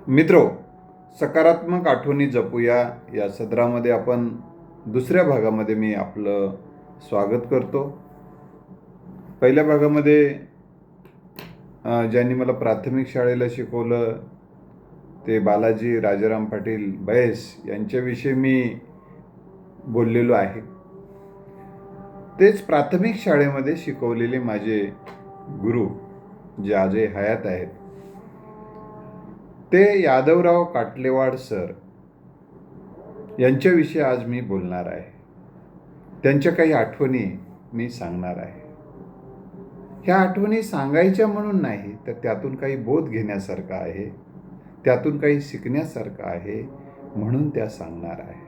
मित्रो, सकारात्मक आठवणी जपूया या सदरामध्ये आपण दुसऱ्या भागामध्ये मी आपलं स्वागत करतो. पहिल्या भागामध्ये ज्यांनी मला प्राथमिक शाळेला शिकवलं ते बालाजी राजाराम पाटील बैस यांच्याविषयी मी बोललेलो आहे. तेच प्राथमिक शाळेमध्ये शिकवलेले माझे गुरु जे आजही हयात आहेत ते यादवराव काटलेवाड सर यांच्याविषयी आज मी बोलणार आहे. त्यांच्या काही आठवणी मी सांगणार आहे. ह्या आठवणी सांगायच्या म्हणून नाही, तर त्यातून काही बोध घेण्यासारखं आहे, त्यातून काही शिकण्यासारखं आहे, म्हणून त्या सांगणार आहे.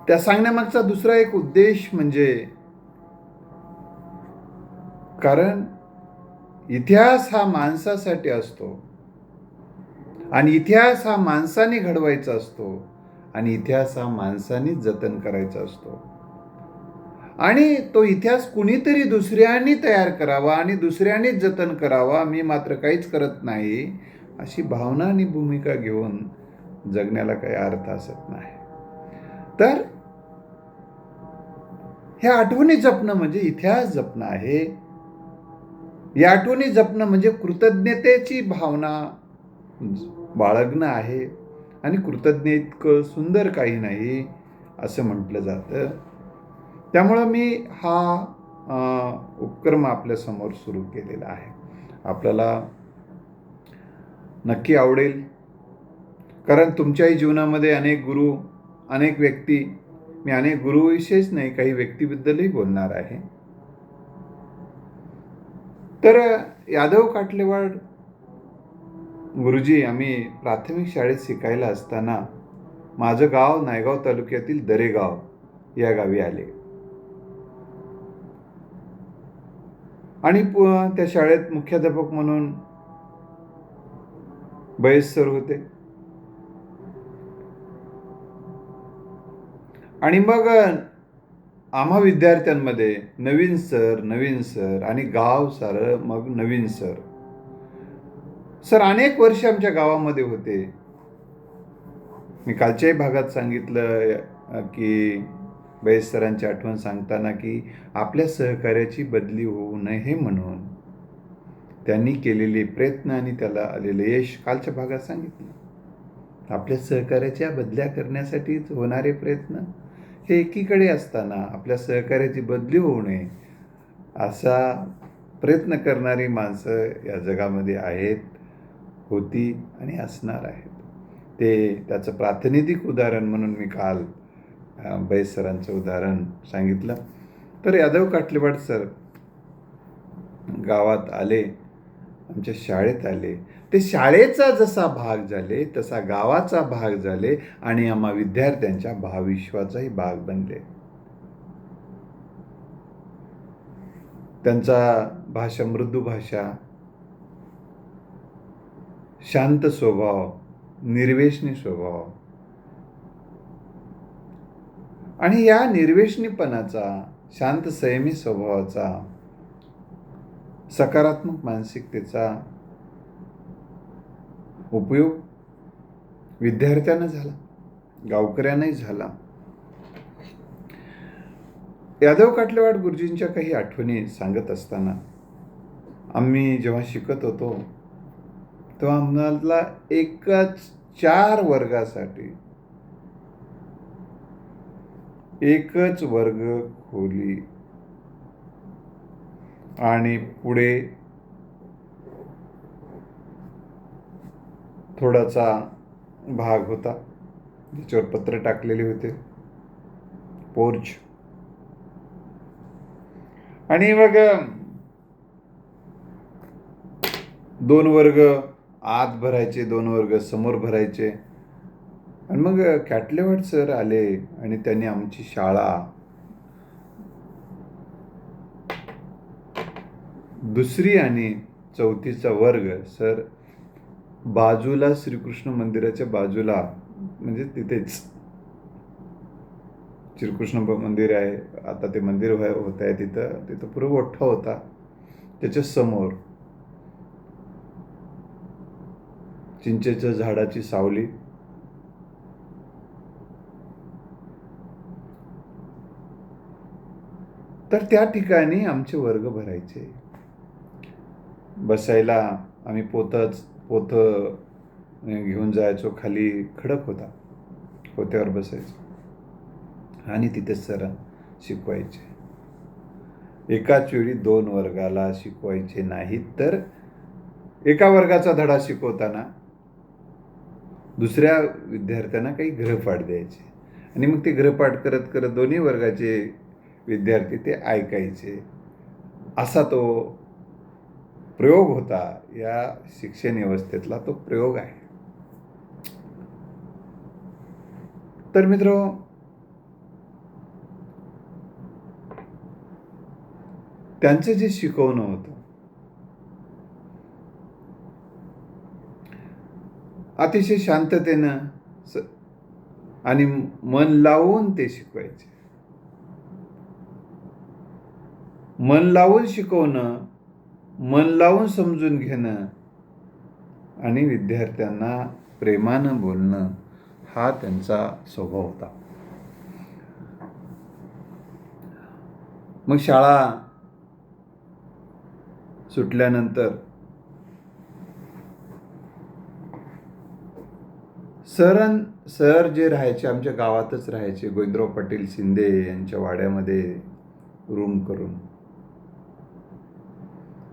त्या सांगण्यामागचा दुसरा एक उद्देश म्हणजे, कारण इतिहास हा माणसासाठी असतो आणि इतिहास हा माणसाने घडवायचा असतो आणि इतिहास हा माणसानेच जतन करायचा असतो आणि तो इतिहास कुणीतरी दुसऱ्यांनी तयार करावा आणि दुसऱ्यानेच जतन करावा, मी मात्र काहीच करत नाही, अशी भावना आणि भूमिका घेऊन जगण्याला काही अर्थ असत नाही. तर ह्या आठवणी जपणं म्हणजे इतिहास जपणं आहे. या आठवणी जपणं म्हणजे कृतज्ञतेची भावना बाळगणं आहे आणि कृतज्ञ इतकं सुंदर काही नाही असं म्हटलं जातं. त्यामुळं मी हा उपक्रम आपल्यासमोर सुरू केलेला आहे. आपल्याला नक्की आवडेल, कारण तुमच्याही जीवनामध्ये अनेक गुरु, अनेक व्यक्ती, मी अनेक गुरुविषयीच नाही, काही व्यक्तीबद्दलही बोलणार आहे. तर यादव काटलेवाड गुरुजी आम्ही प्राथमिक शाळेत शिकायला असताना माझं गाव नायगाव तालुक्यातील दरेगाव या गावी आले आणि त्या शाळेत मुख्याध्यापक म्हणून बैस सर होते. आणि मग आम्हा विद्यार्थ्यांमध्ये नवीन सर आणि गाव सारं मग नवीन सर अनेक वर्ष आमच्या गावामध्ये होते. मी कालच्याही भागात सांगितलं की बैस सरांची आठवण सांगताना की आपल्या सहकार्याची बदली होऊ नये म्हणून त्यांनी केलेले प्रयत्न आणि त्याला आलेलं यश कालच्या भागात सांगितलं. आपल्या सहकार्याच्या बदल्या करण्यासाठीच होणारे प्रयत्न हे एकीकडे असताना आपल्या सहकार्याची बदली होऊ नये असा प्रयत्न करणारी माणसं या जगामध्ये आहेत, होती आणि असणार आहेत. त्याचं प्रातिनिधिक उदाहरण म्हणून मी काल बैस सरांचं उदाहरण सांगितलं. तर यादव काटलेवाड सर गावात आले, आमच्या शाळेत आले. ते शाळेचा जसा भाग झाले तसा गावाचा भाग झाले आणि आम्हा विद्यार्थ्यांच्या भावविश्वाचाही भाग बनले. त्यांचा भाषा, मृदू भाषा, शांत स्वभाव, निर्वेशनी स्वभाव आणि या निर्वेशनीपणाचा, शांत संयमी स्वभावाचा, सकारात्मक मानसिकतेचा उपयोग विद्यार्थ्यांना झाला, गावकऱ्यांनाही झाला. यादव काटलेवाड गुरुजींच्या काही आठवणी सांगत असताना, आम्ही जेव्हा शिकत होतो तेव्हा आम्हाला एकाच 4 वर्गासाठी एकच वर्ग खोली आणि पुढे थोडासा भाग होता ज्याच्यावर पत्र टाकलेले होते, पोर्च. आणि मग 2 वर्ग आत भरायचे, 2 वर्ग समोर भरायचे. आणि मग काटलेवाड सर आले आणि त्यांनी आमची शाळा 2री आणि 4थीचा वर्ग सर बाजूला, श्रीकृष्ण मंदिराच्या बाजूला, म्हणजे तिथेच श्रीकृष्ण मंदिर आहे, आता ते मंदिर होत आहे तिथं पुढे मोठा होता, त्याच्या समोर चिंचेच्या झाडाची सावली, तर त्या ठिकाणी आमचे वर्ग भरायचे. बसायला आम्ही पोत घेऊन जायचो. खाली खडक होता, पोत्यावर बसायचो आणि तिथे सर शिकवायचे. एकाच वेळी 2 वर्गाला शिकवायचे नाहीत, तर एका वर्गाचा धडा शिकवताना दुसऱ्या विद्यार्थ्यांना काही गृहपाठ द्यायचे आणि मग ते गृहपाठ करत करत दोन्ही वर्गाचे विद्यार्थी ते ऐकायचे. असा तो प्रयोग होता. या शिक्षण व्यवस्थेतला तो प्रयोग आहे. तर मित्र, त्यांचं जे शिकवणं होतं अतिशय शांततेनं आणि मन लावून ते शिकवायचे. मन लावून शिकवणं, मन लावून समजून घेणं आणि विद्यार्थ्यांना प्रेमानं बोलणं हा त्यांचा स्वभाव होता. मग शाळा सुटल्यानंतर सर जे राहायचे आमच्या गावातच राहायचे, गोविंदराव पाटील शिंदे यांच्या वाड्यामध्ये रूम करून.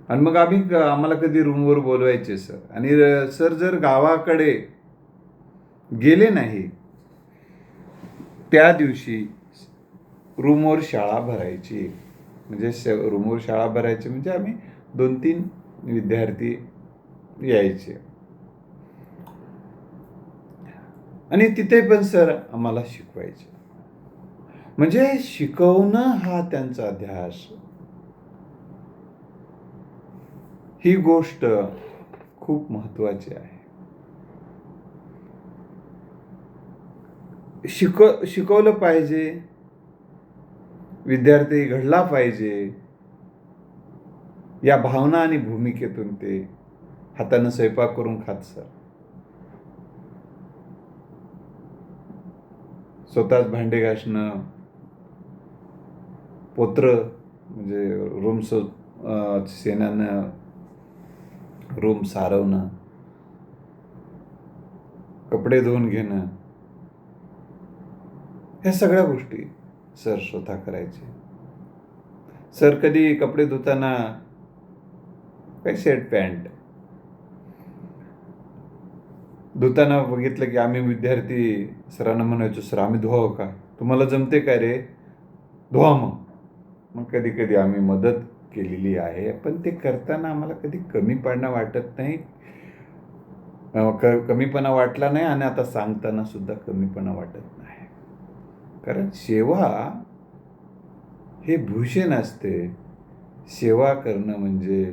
आणि मग आम्हाला कधी रूमवर बोलवायचे सर. आणि सर जर गावाकडे गेले नाही त्या दिवशी रूमवर शाळा भरायची. म्हणजे रूमवर शाळा भरायची म्हणजे आम्ही 2-3 विद्यार्थी यायचे आणि तिथे पण सर आम्हाला शिकवायचे. म्हणजे शिकवणं हा त्यांचा ध्यास. ही गोष्ट खूप महत्वाची आहे. शिकवलं पाहिजे, विद्यार्थी घडला पाहिजे, या भावना आणि भूमिकेतून ते हातानं स्वयंपाक करून खात सर. स्वतःच भांडे घासणं, पोत्र म्हणजे रूम शेणानं रूम सारवणं, कपडे धुवून घेणं, ह्या सगळ्या गोष्टी सर स्वतः करायचे. सर कधी कपडे धुताना काही शर्ट पॅन्ट धुताना बघितलं की आम्ही विद्यार्थी सरांना म्हणायचो, सर आम्ही धुवावं का? तुम्हाला जमते काय रे? धुवा मग कधी कधी आम्ही मदत केलेली आहे. पण ते करताना आम्हाला कधी कमीपणा वाटत नाही, कमीपणा वाटला नाही आणि आता सांगताना सुद्धा कमीपणा वाटत नाही. कारण सेवा हे भूषण असते. सेवा करणं म्हणजे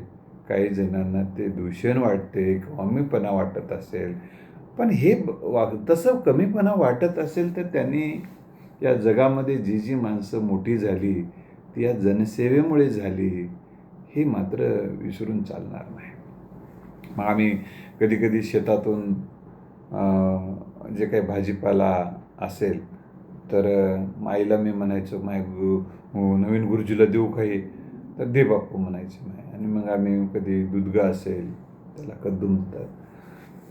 काही जणांना ते दूषण वाटते, कमीपणा वाटत असेल. पण हे तसं कमीपणा वाटत असेल तर त्यांनी या जगामध्ये जी माणसं मोठी झाली ती या जनसेवेमुळे झाली, हे मात्र विसरून चालणार नाही. मग आम्ही कधी कधी शेतातून जे काही भाजीपाला असेल तर माईला मी म्हणायचो, माय नवीन गुरुजीला देऊ काही? तर दे बापू म्हणायचे माय. आणि मग आम्ही कधी दुधगा असेल त्याला कद्दू म्हणतात,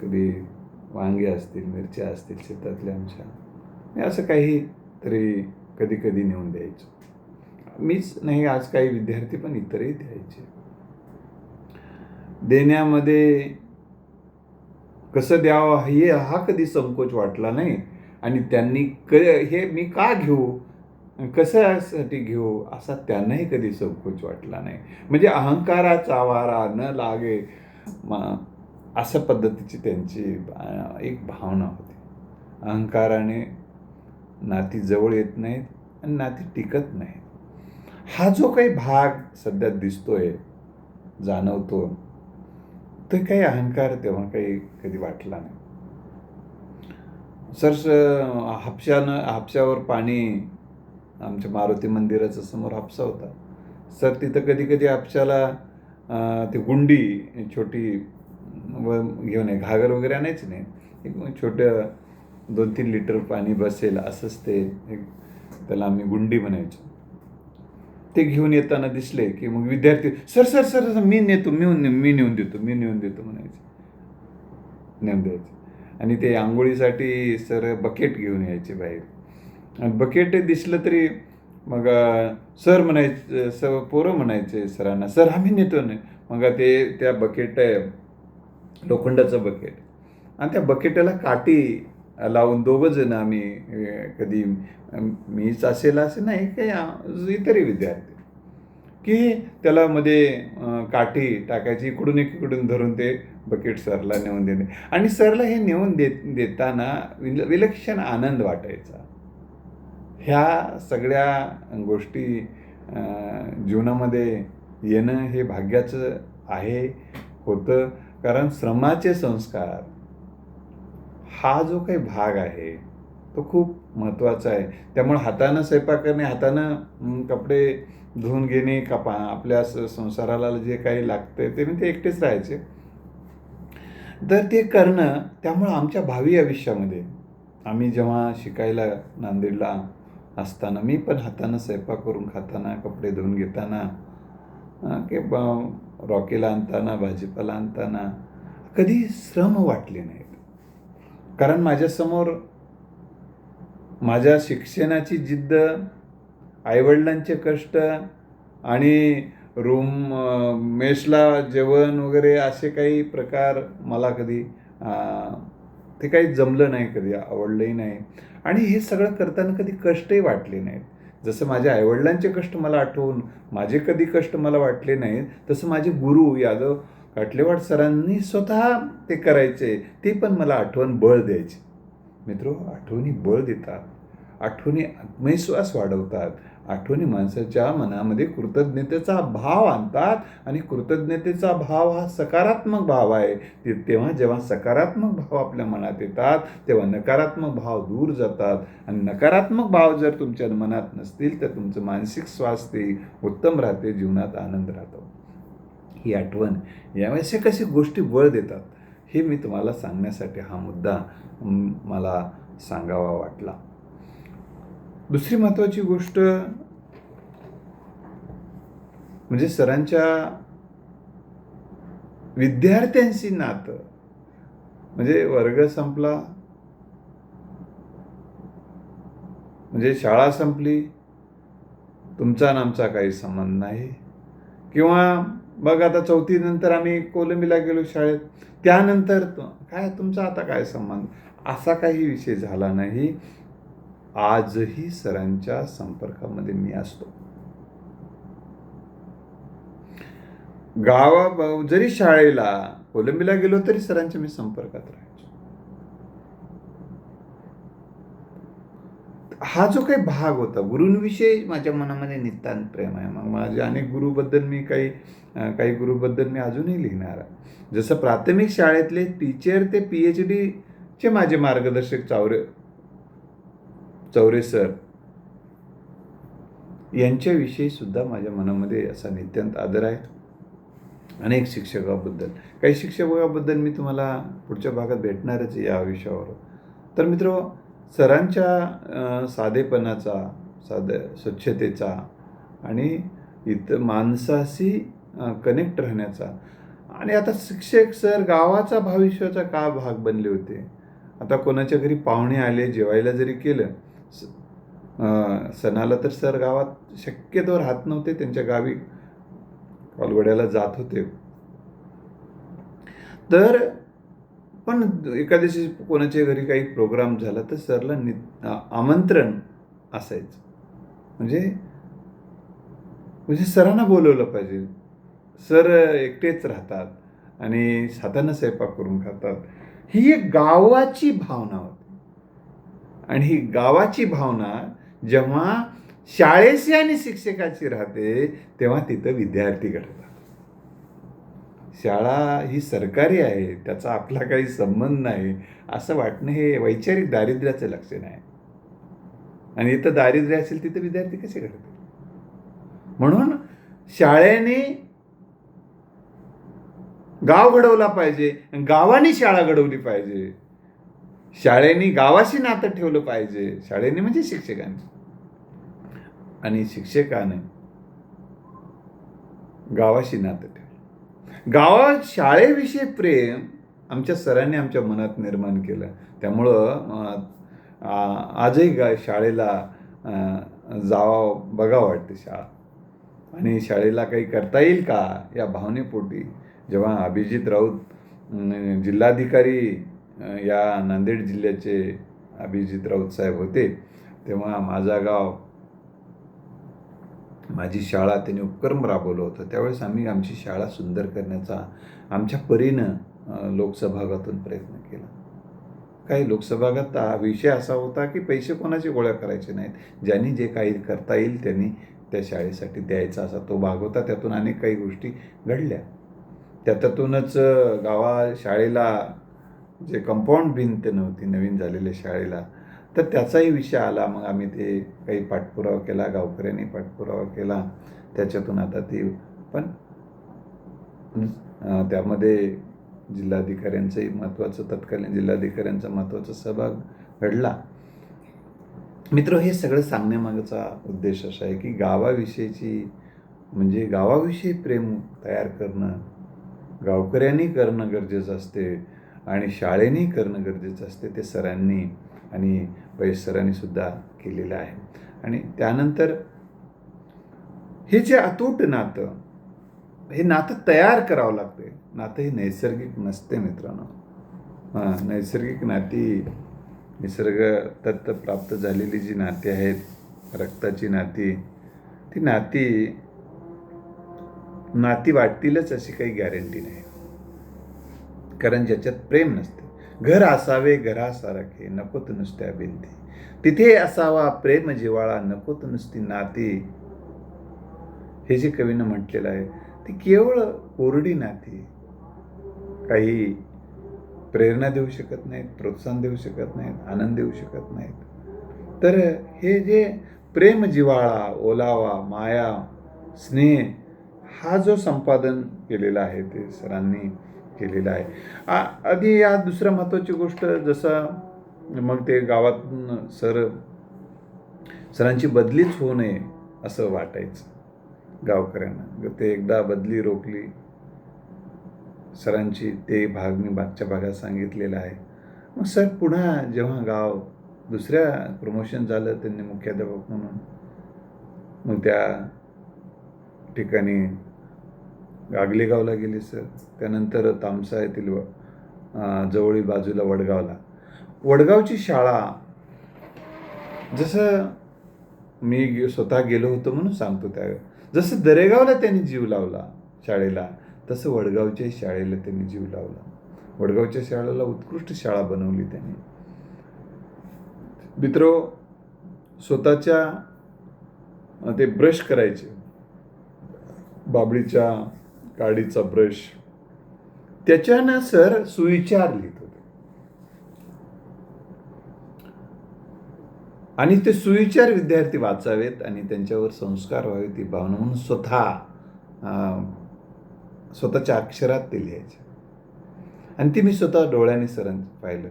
कधी वांगे असतील, मिरच्या असतील शेतातल्या आमच्या, असं काही तरी कधी कधी नेऊन द्यायचो. मीच नाही, आज काही विद्यार्थी पण इतरही द्यायचे. देण्यामध्ये कसं द्यावं हा कधी संकोच वाटला नाही. आणि त्यांनी हे मी का घेऊ, कशासाठी घेऊ असा त्यांनाही कधी संकोच वाटला नाही. म्हणजे अहंकाराचा वारा न लागे अशा पद्धतीची त्यांची एक भावना होती. अहंकाराने नाती जवळ येत नाहीत आणि नाती टिकत नाहीत. हा जो काही भाग सध्या दिसतोय, जाणवतो, तो काही अहंकार तेव्हा काही कधी वाटला नाही. हापशावर पाणी, आमच्या मारुती मंदिराच्या समोर हापसा होता. सर तिथं कधी कधी हापशाला ते गुंडी छोटी व घेऊन ये, घागर वगैरे आणायचं नाही, एक मग छोटं 2-3 लिटर पाणी बसेल असंच ते एक, त्याला आम्ही गुंडी म्हणायचो. ते घेऊन येताना दिसले की मग विद्यार्थी, सर सर सर सर, मी नेतो, मी नेऊन देतो म्हणायचे, नेऊन द्यायचे. आणि ते आंघोळीसाठी सर बकेट घेऊन यायचे बाहेर, आणि बकेट दिसलं तरी मग सर म्हणायचे, पोरं म्हणायचे सरांना, सर आम्ही नेतो नाही. मग ते त्या बकेट, लोखंडाचं बकेट, आणि त्या बकेटाला काठी लावून दोघं जण आम्ही, कधी मीच असेल असं नाही, काही इतरही विद्यार्थी, की त्याला मध्ये काठी टाकायची, इकडून इकडून धरून ते बकेट सरला नेऊन देणे. आणि सरला हे नेऊन देताना विलक्षण आनंद वाटायचा. ह्या सगळ्या गोष्टी जीवनामध्ये येणं हे भाग्याचं आहे, होतं. कारण श्रमाचे संस्कार हा जो काही भाग आहे तो खूप महत्त्वाचा आहे. त्यामुळे हातानं स्वयंपाक करणे, हातानं कपडे धुवून घेणे, आपल्या संसाराला जे काही लागतं ते, मी ते एकटेच राहायचे, तर ते करणं. त्यामुळं आमच्या भावी आयुष्यामध्ये, आम्ही जेव्हा शिकायला नांदेडला असताना, मी पण हातानं स्वयंपाक करून खाताना, कपडे धुवून घेताना, की रॉकेला आणताना, भाजीपाला आणताना कधी श्रम वाटले नाहीत. कारण माझ्यासमोर माझ्या शिक्षणाची जिद्द, आईवडिलांचे कष्ट, आणि मेसला जेवण वगैरे असे काही प्रकार मला कधी ते काही जमलं नाही, कधी आवडलंही नाही. आणि हे सगळं करताना कधी कष्टही वाटले नाहीत. जसं माझ्या आईवडिलांचे कष्ट मला आठवून माझे कधी कष्ट मला वाटले नाहीत, तसं माझे गुरु यादव काटलेवाड सरांनी स्वतः ते करायचे, ते पण मला आठवण बळ द्यायचे. मित्रो, आठवणी बळ देतात, आठवणी आत्मविश्वास वाढवतात, आठवणी माणसाच्या मनामध्ये कृतज्ञतेचा भाव आणतात. आणि कृतज्ञतेचा भाव हा सकारात्मक भाव आहे. तेव्हा जेव्हा सकारात्मक भाव आपल्या मनात येतात, तेव्हा नकारात्मक भाव दूर जातात. आणि नकारात्मक भाव जर तुमच्या मनात नसतील तर तुमचं मानसिक स्वास्थ्य उत्तम राहते, जीवनात आनंद राहतो. ही आठवण, यावेळेस कशी गोष्टी बळ देतात, हे मी तुम्हाला सांगण्यासाठी हा मुद्दा मला सांगावा वाटला. दुसरी महत्त्वाची गोष्ट म्हणजे सरांच्या विद्यार्थ्यांशी नातं. म्हणजे वर्ग संपला, म्हणजे शाळा संपली, तुमचा आणि आमचा काही संबंध नाही. किंवा मग आता 4थी नंतर आम्ही कोलंबीला गेलो शाळेत, त्यानंतर काय तुमचा आता काय संबंध, असा काही विषय झाला नाही. आजही सरांच्या संपर्कामध्ये मी असतो. जरी शाळेला कोलंबीला गेलो तरी सरांच्या मी संपर्कात राहायचो. हा जो काही भाग होता, गुरूंविषयी माझ्या मनामध्ये नितांत प्रेम आहे. मग माझ्या अनेक गुरुबद्दल मी काही गुरुबद्दल मी अजूनही लिहिणार आहे. जसं प्राथमिक शाळेतले टीचर ते PhD चे माझे मार्गदर्शक चौरे सर यांच्याविषयी सुद्धा माझ्या मनामध्ये असा नित्यांत आदर आहे. अनेक शिक्षकाबद्दल, काही शिक्षकाबद्दल मी तुम्हाला पुढच्या भागात भेटणारच या विषयावर. तर मित्र, सरांच्या साधेपणाचा, स्वच्छतेचा आणि इतर माणसाशी कनेक्ट राहण्याचा, आणि आता शिक्षक सर गावाचा भविष्याचा का भाग बनले होते. आता कोणाच्या घरी पाहुणे आले, जेवायला जरी केलं सणाला, तर सर गावात शक्यतोवर राहत नव्हते, त्यांच्या गावी कालवड्याला जात होते. तर पण एखाद्याशी कोणाच्या घरी काही प्रोग्राम झाला तर सरला आमंत्रण असायचं. म्हणजे सरांना बोलवलं पाहिजे. सर एकटेच राहतात आणि हातानं स्वयंपाक करून खातात. ही एक गावाची भावना होती. आणि ही गावाची भावना जेव्हा शाळेशी आणि शिक्षकाची राहते, तेव्हा तिथं विद्यार्थी घडतात. शाळा ही सरकारी आहे, त्याचा आपला काही संबंध नाही असं वाटणं हे वैचारिक दारिद्र्याचं लक्षण आहे. आणि इथं दारिद्र्य असेल तिथं विद्यार्थी कसे घडतात. म्हणून शाळेने गाव घडवला पाहिजे, गावाने शाळा घडवली पाहिजे, शाळेने गावाशी नातं ठेवलं पाहिजे. शाळेने म्हणजे शिक्षकांनी, आणि शिक्षकाने गावाशी नातं ठेवलं. गावात शाळेविषयी प्रेम आमच्या सरांनी आमच्या मनात निर्माण केलं. त्यामुळं आजही शाळेला जावं बघावं वाटते शाळा, आणि शाळेला काही करता येईल का या भावनेपोटी जेव्हा अभिजित राऊत जिल्हाधिकारी या नांदेड जिल्ह्याचे अभिजित राऊत साहेब होते, तेव्हा माझा गाव माझी शाळा त्यांनी उपक्रम राबवलं होतं. त्यावेळेस आम्ही आमची शाळा सुंदर करण्याचा आमच्या परीनं लोकसहभागातून प्रयत्न केला. काही लोकसहभागात हा विषय असा होता की पैसे कोणाचे गोळा करायचे नाहीत, ज्यांनी जे काही करता येईल त्यांनी त्या शाळेसाठी द्यायचा असा तो भाग होता. त्यातून अनेक काही गोष्टी घडल्या. त्यातूनच शाळेला जे कंपाऊंड भिंत नव्हती नवीन झालेल्या शाळेला, तर त्याचाही विषय आला. मग आम्ही ते काही पाठपुरावा केला, गावकऱ्यांनी पाठपुरावा केला. त्याच्यातून आता ती पण त्यामध्ये जिल्हाधिकाऱ्यांचंही महत्त्वाचं, तत्कालीन जिल्हाधिकाऱ्यांचा महत्त्वाचा सहभाग घडला. मित्र, हे सगळं सांगण्यामागचा उद्देश असा आहे की गावाविषयी प्रेम तयार करणं गावकऱ्यांनी करणं गरजेचं असते, आणि शाळेने करणं गरजेचं असते. ते सरांनी आणि पैस सरांनी सुद्धा केलेलं आहे. आणि त्यानंतर हे जे अतूट नातं, हे नातं तयार करावं लागते. नातं हे नैसर्गिक नसते मित्रांनो. नैसर्गिक नाती, निसर्ग दत्त प्राप्त झालेली जी नाती आहेत, रक्ताची नाती, ती नाती वाटतीलच अशी काही गॅरंटी नाही. कारण ज्याच्यात प्रेम नसते. घर असावे घरासारखे, नकोत नुसत्या भिंती, तिथे असावा प्रेम जिव्हाळा, नकोत नुसती नाती. हे जे कवीनं म्हटलेलं आहे ती केवळ कोरडी नाती, काही प्रेरणा देऊ शकत नाहीत, प्रोत्साहन देऊ शकत नाहीत, आनंद देऊ शकत नाहीत. तर हे जे प्रेम जिव्हाळा, ओलावा, माया, स्नेह, हा जो संपादन केलेला आहे ते सरांनी केलेलं आहे. आधी या दुसऱ्या महत्त्वाची गोष्ट, जसं मग ते गावातून सरांची बदलीच होऊ नये असं वाटायचं गावकऱ्यांना. ते एकदा बदली रोखली सरांची, ते भाग मी मागच्या भागात सांगितलेला आहे. मग सर पुन्हा जेव्हा गाव दुसऱ्या प्रमोशन झालं त्यांनी मुख्याध्यापक म्हणून, मग त्या ठिकाणी गागलेगावला गेले सर. त्यानंतर तामसा येथील जवळी बाजूला वडगावची शाळा, जसं मी स्वतः गेलो होतो म्हणून सांगतो. जसं दरेगावला त्यांनी जीव लावला शाळेला, तसं वडगावच्या शाळेला त्यांनी जीव लावला. वडगावच्या शाळेला उत्कृष्ट शाळा बनवली त्यांनी. मित्रो, स्वतःच्या ते ब्रश करायचे, बाबडीच्या काडीचा ब्रश, त्याच्यानं सर सुविचार लिहित होते, आणि ते सुविचार विद्यार्थी वाचावेत आणि त्यांच्यावर संस्कार व्हावे, ती भावना म्हणून स्वतःच्या अक्षरात ते लिहायचे. आणि ती मी स्वतः डोळ्याने सरांचं पाहिलं,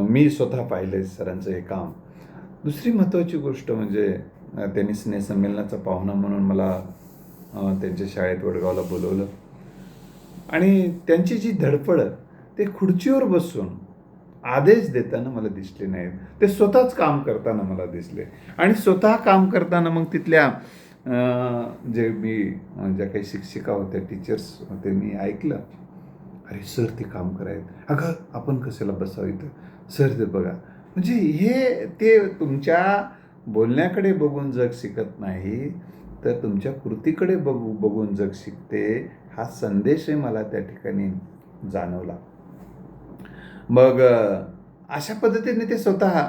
मी स्वतः पाहिलं सरांचं हे काम. दुसरी महत्त्वाची गोष्ट म्हणजे त्यांनी स्नेहसंमेलनाचा पाहुणा म्हणून मला त्यांच्या शाळेत वडगावला बोलवलं, आणि त्यांची जी धडपड, ते खुर्चीवर बसून आदेश देताना मला दिसले नाहीत, ते स्वतःच काम करताना मला दिसले. आणि स्वतः काम करताना मग तिथल्या ज्या काही शिक्षिका होत्या, टीचर्स होते, मी ऐकलं, अरे सर ते काम करायत, अगं आपण कशाला बसावं इथं, सर ते बघा. म्हणजे हे ते तुमच्या बोलण्याकडे बघून जग शिकत नाही, तर तुमच्या कृतीकडे बघून जग शिकते, हा संदेशही मला त्या ठिकाणी जाणवला. मग अशा पद्धतीने ते स्वतः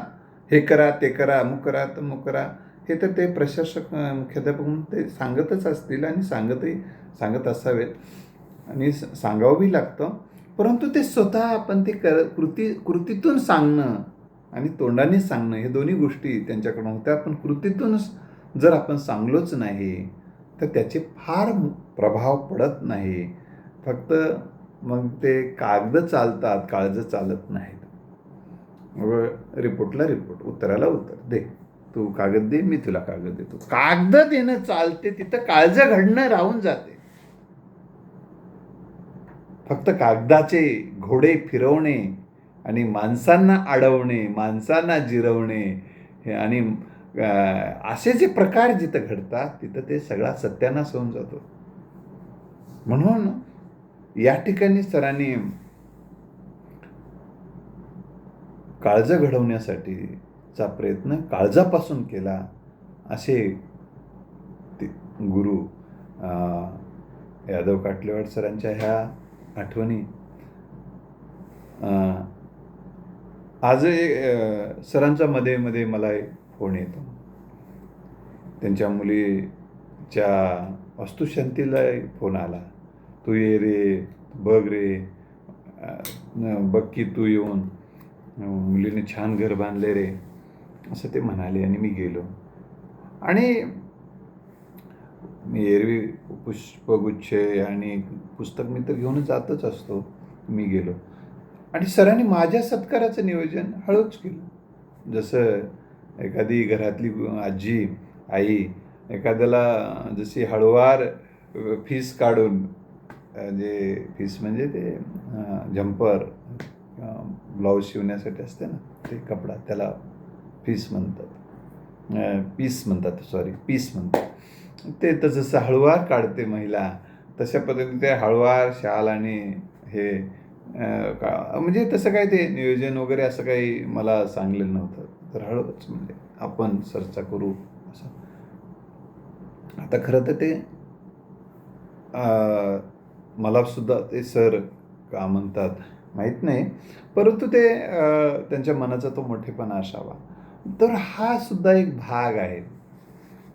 हे करा, ते करा, अमुक करा, तमुक करा, हे तर ते प्रशासक मुख्याध्यापक म्हणून ते सांगतच असतील, आणि सांगत असावेत, आणि सांगावंही लागतं. परंतु ते स्वतः आपण ते कृतीतून सांगणं आणि तोंडाने सांगणं, हे दोन्ही गोष्टी त्यांच्याकडून होत्या. पण कृतीतून जर आपण सांगलोच नाही तर त्याचे फार प्रभाव पडत नाही. फक्त मग ते कागद चालतात, काळजं चालत नाहीत. रिपोर्टला रिपोर्ट, उत्तराला उत्तर दे. तू कागद दे, मी तुला कागद देतो. कागद देणं चालते, तिथं काळजं घडणं राहून जाते. फक्त कागदाचे घोडे फिरवणे आणि माणसांना अडवणे, माणसांना जिरवणे आणि असे जे प्रकार जिथं घडतात तिथं ते सगळा सत्यानाश होऊन जातो. म्हणून या ठिकाणी सरांनी काळजं घडवण्यासाठीचा प्रयत्न काळजापासून केला, असे ते गुरु यादव काटलेवाड सरांच्या ह्या आठवणी. आज सरांचा मध्ये मध्ये मला एक फोन येतो. त्यांच्या मुलीच्या वास्तुशांतीला फोन आला. तू ये रे, बघ रे, बघ की तू येऊन, मुलीने छान घर बांधले रे, असं ते म्हणाले. आणि मी गेलो. आणि मी एरवी पुष्पगुच्छ आणि पुस्तक मी तर घेऊन जातच असतो. मी गेलो आणि सरांनी माझ्या सत्काराचं नियोजन हळूच केलं. जसं एखादी घरातली आजी, आई एखाद्याला जशी हळूवार फीस काढून, जे फीस म्हणजे ते जम्पर ब्लाऊज शिवण्यासाठी असते ना, ते कपडा, त्याला फीस म्हणतात, पीस म्हणतात. ते तर जसं हळूवार काढते महिला, तशा पद्धतीने ते हळूवार शाल आणि हे म्हणजे तसं काय ते नियोजन वगैरे असं काही मला सांगलेलं नव्हतं. तर हळूच म्हणजे आपण चर्चा करू असं. आता खरं तर ते मला सुद्धा ते सर का म्हणतात माहीत नाही, परंतु ते त्यांच्या मनाचा तो मोठेपणा असावा. तर हा सुद्धा एक भाग आहे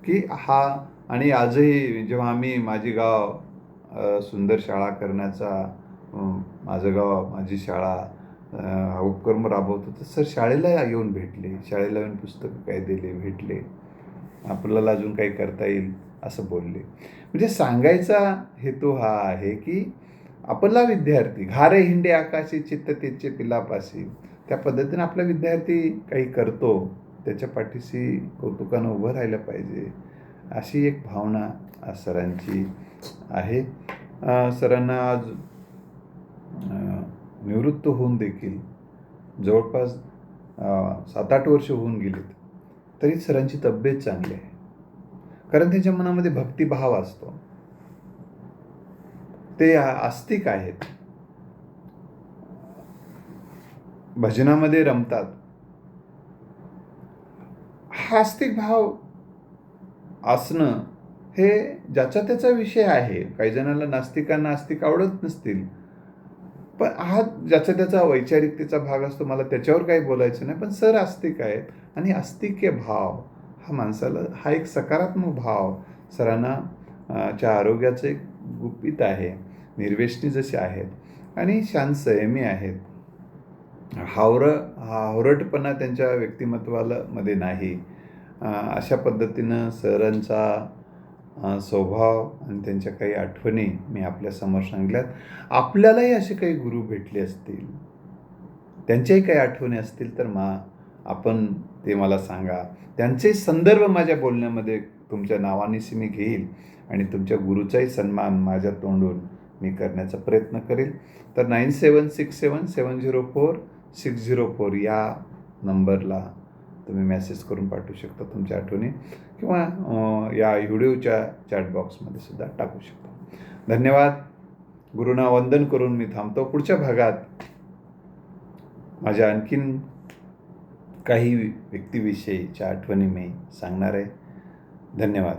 की हा. आणि आजही जेव्हा आम्ही माझी गाव सुंदर शाळा करण्याचा, माझं गाव माझी शाळा हा उपक्रम राबवतो, तर सर शाळेला येऊन भेटले, शाळेला येऊन पुस्तकं काय दिले, भेटले, आपल्याला अजून काही करता येईल असं बोलले. म्हणजे सांगायचा हेतू हा आहे की आपला विद्यार्थी घारे हिंडे आकाशी चित्त तेचे पिलापाशी, त्या पद्धतीने आपला विद्यार्थी काही करतो, त्याच्या पाठीशी कौतुकानं उभं राहिलं पाहिजे, अशी एक भावना सरांची आहे. सरांना आज निवृत्त होऊन देखील जवळपास 7-8 वर्ष होऊन गेलीत, तरी सरांची तब्येत चांगली आहे. कारण त्यांच्या मनामध्ये भक्तिभाव असतो, ते आस्तिक आहेत, भजनामध्ये रमतात. हा आस्तिक भाव असणं हे ज्याचा त्याचा विषय आहे. काही जणांना नास्तिकांना आस्तिक आवडत नसतील, पण हा ज्याचा त्याचा वैचारिकतेचा भाग असतो. मला त्याच्यावर काही बोलायचं नाही, पण सर आस्तिक आहेत आणि आस्तिक्य भाव हा माणसाला, हा एक सकारात्मक भाव सरांना च्या आरोग्याचं एक गुपित आहे. निर्व्यसनी जसे आहेत आणि शांत संयमी आहेत. हावरटपणा त्यांच्या व्यक्तिमत्वाला मध्ये नाही. अशा पद्धतीनं सरांचा स्वभाव आणि त्यांच्या काही आठवणी मी आपल्यासमोर सांगितल्यात. आपल्यालाही असे काही गुरु भेटले असतील, त्यांच्याही काही आठवणी असतील, तर आपण ते मला सांगा. त्यांचे संदर्भ माझ्या बोलण्यामध्ये तुमच्या नावानिशी मी घेईल आणि तुमच्या गुरुचाही सन्मान माझ्या तोंडून मी करण्याचा प्रयत्न करेल. तर 9767704604 या नंबरला तुम्ही मेसेज करून पाठवू शकता तुमच्या आठवणी, किंवा या व्हिडिओच्या चॅट बॉक्समध्ये सुद्धा टाकू शकता. धन्यवाद. गुरुना वंदन करून मी थांबतो. पुढच्या भागात माझ्या आणखीन काही व्यक्तिविषयीच्या आठवणी मी सांगणार आहे. धन्यवाद.